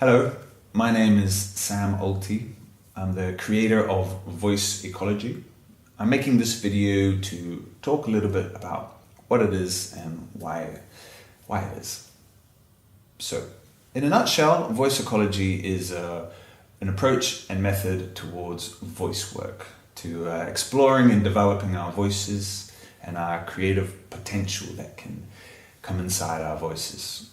Hello, my name is Sam Olty. I'm the creator of Voice Ecology. I'm making this video to talk a little bit about what it is and why it is. So, in a nutshell, Voice Ecology is an approach and method towards voice work, to exploring and developing our voices and our creative potential that can come inside our voices.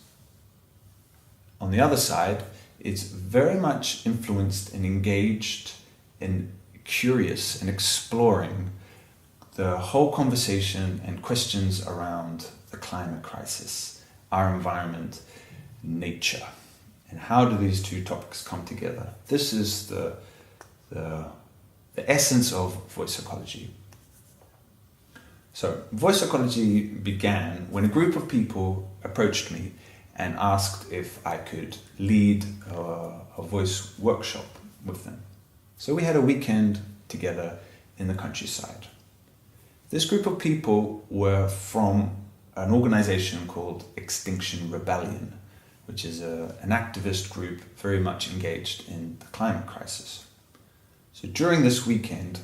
On the other side, it's very much influenced and engaged and curious and exploring the whole conversation and questions around the climate crisis, our environment, nature, and how do these two topics come together. This is the essence of voice ecology. So, voice ecology began when a group of people approached me and asked if I could lead a voice workshop with them. So we had a weekend together in the countryside. This group of people were from an organization called Extinction Rebellion, which is an activist group very much engaged in the climate crisis. So during this weekend,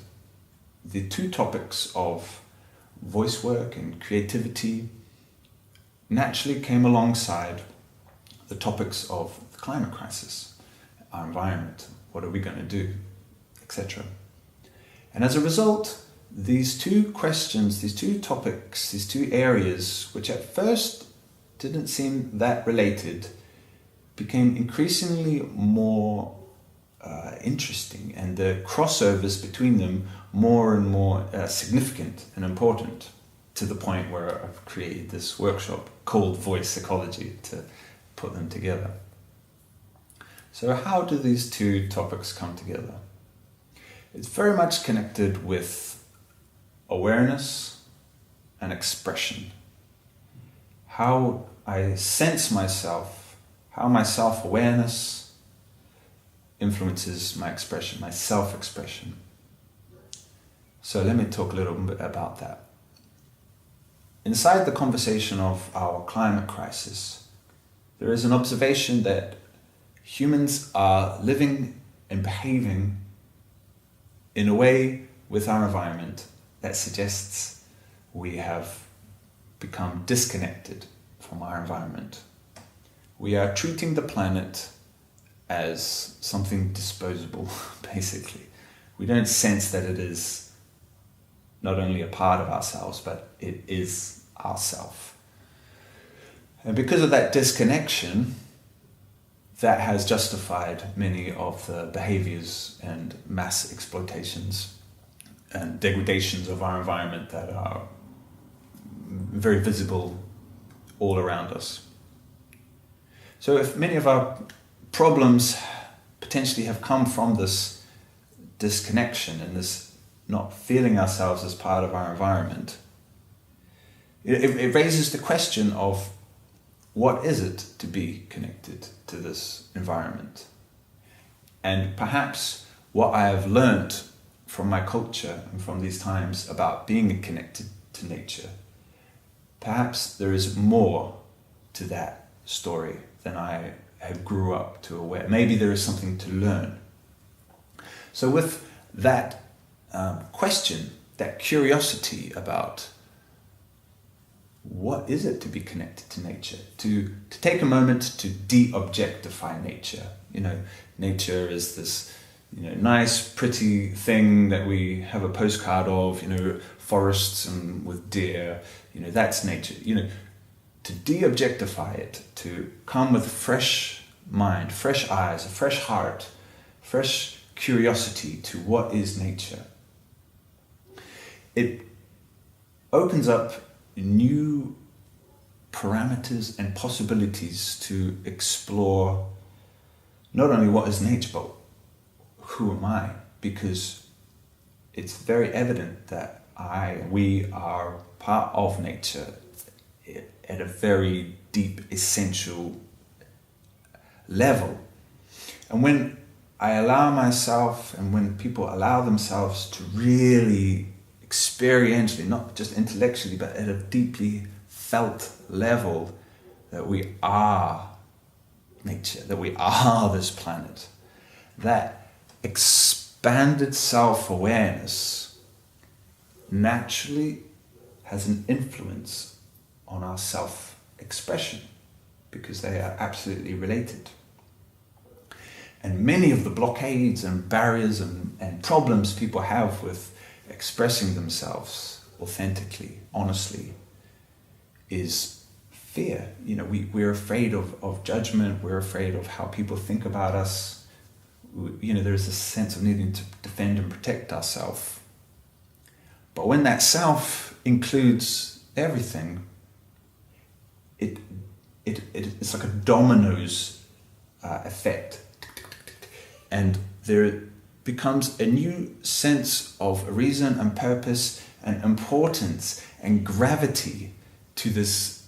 the two topics of voice work and creativity naturally came alongside the topics of the climate crisis, our environment, what are we going to do, etc. And as a result, these two questions, these two topics, these two areas, which at first didn't seem that related, became increasingly more interesting, and the crossovers between them more and more significant and important, to the point where I've created this workshop called Voice Ecology to put them together. So how do these two topics come together? It's very much connected with awareness and expression. How I sense myself, how my self-awareness influences my expression, my self-expression. So let me talk a little bit about that. Inside the conversation of our climate crisis, there is an observation that humans are living and behaving in a way with our environment that suggests we have become disconnected from our environment. We are treating the planet as something disposable, basically. We don't sense that it is not only a part of ourselves, but it is ourself. And because of that disconnection, that has justified many of the behaviors and mass exploitations and degradations of our environment that are very visible all around us. So if many of our problems potentially have come from this disconnection and this not feeling ourselves as part of our environment, it raises the question of what is it to be connected to this environment? And perhaps what I have learned from my culture and from these times about being connected to nature, perhaps there is more to that story than I have grew up to aware. Maybe there is something to learn. So with that question, that curiosity about what is it to be connected to nature, to take a moment to de-objectify nature. Nature is this nice, pretty thing that we have a postcard of, forests and with deer, that's nature. To de-objectify it, to come with fresh mind, fresh eyes, a fresh heart, fresh curiosity to what is nature. It opens up new parameters and possibilities to explore not only what is nature, but who am I? Because it's very evident that we are part of nature at a very deep, essential level. And when I allow myself, and when people allow themselves to really experientially, not just intellectually, but at a deeply felt level, that we are nature, that we are this planet, that expanded self-awareness naturally has an influence on our self-expression, because they are absolutely related. And many of the blockades and barriers and problems people have with expressing themselves authentically, honestly, is fear. We're afraid of judgment, we're afraid of how people think about us. There's a sense of needing to defend and protect ourselves. But when that self includes everything, it's like a dominoes effect. And there becomes a new sense of reason and purpose and importance and gravity to this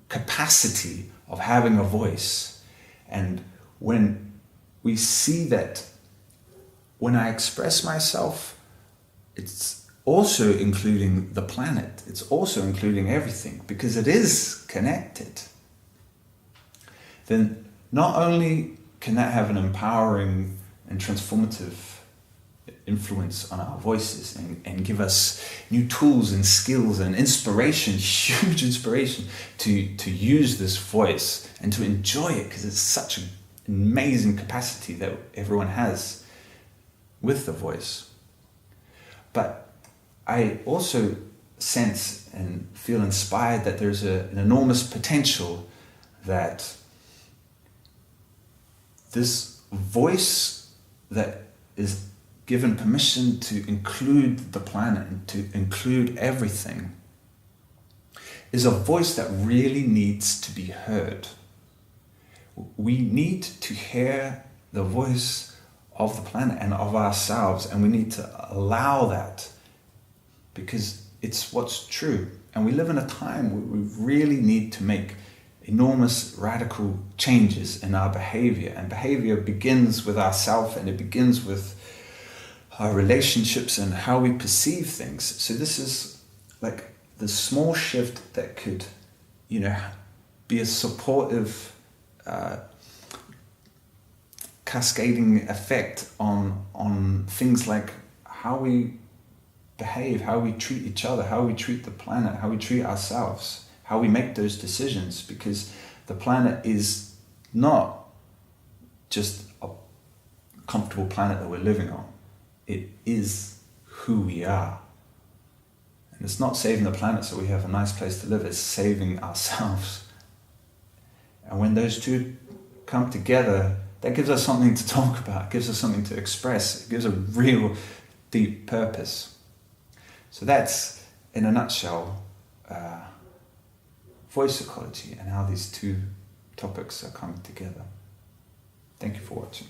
capacity of having a voice. And when we see that when I express myself, it's also including the planet, it's also including everything, because it is connected, then not only can that have an empowering and transformative influence on our voices and give us new tools and skills and inspiration, huge inspiration to use this voice and to enjoy it, because it's such an amazing capacity that everyone has with the voice. But I also sense and feel inspired that there's an enormous potential that this voice that is given permission to include the planet and to include everything is a voice that really needs to be heard. We need to hear the voice of the planet and of ourselves, and we need to allow that, because it's what's true. And we live in a time where we really need to make enormous radical changes in our behavior, and behavior begins with ourselves, and it begins with our relationships and how we perceive things. So this is like the small shift that could, be a supportive cascading effect on things like how we behave, how we treat each other, how we treat the planet, how we treat ourselves, how we make those decisions, because the planet is not just a comfortable planet that we're living on. It is who we are. And it's not saving the planet so we have a nice place to live, it's saving ourselves. And when those two come together, that gives us something to talk about, it gives us something to express, it gives a real deep purpose. So that's, in a nutshell, voice ecology and how these two topics are coming together. Thank you for watching.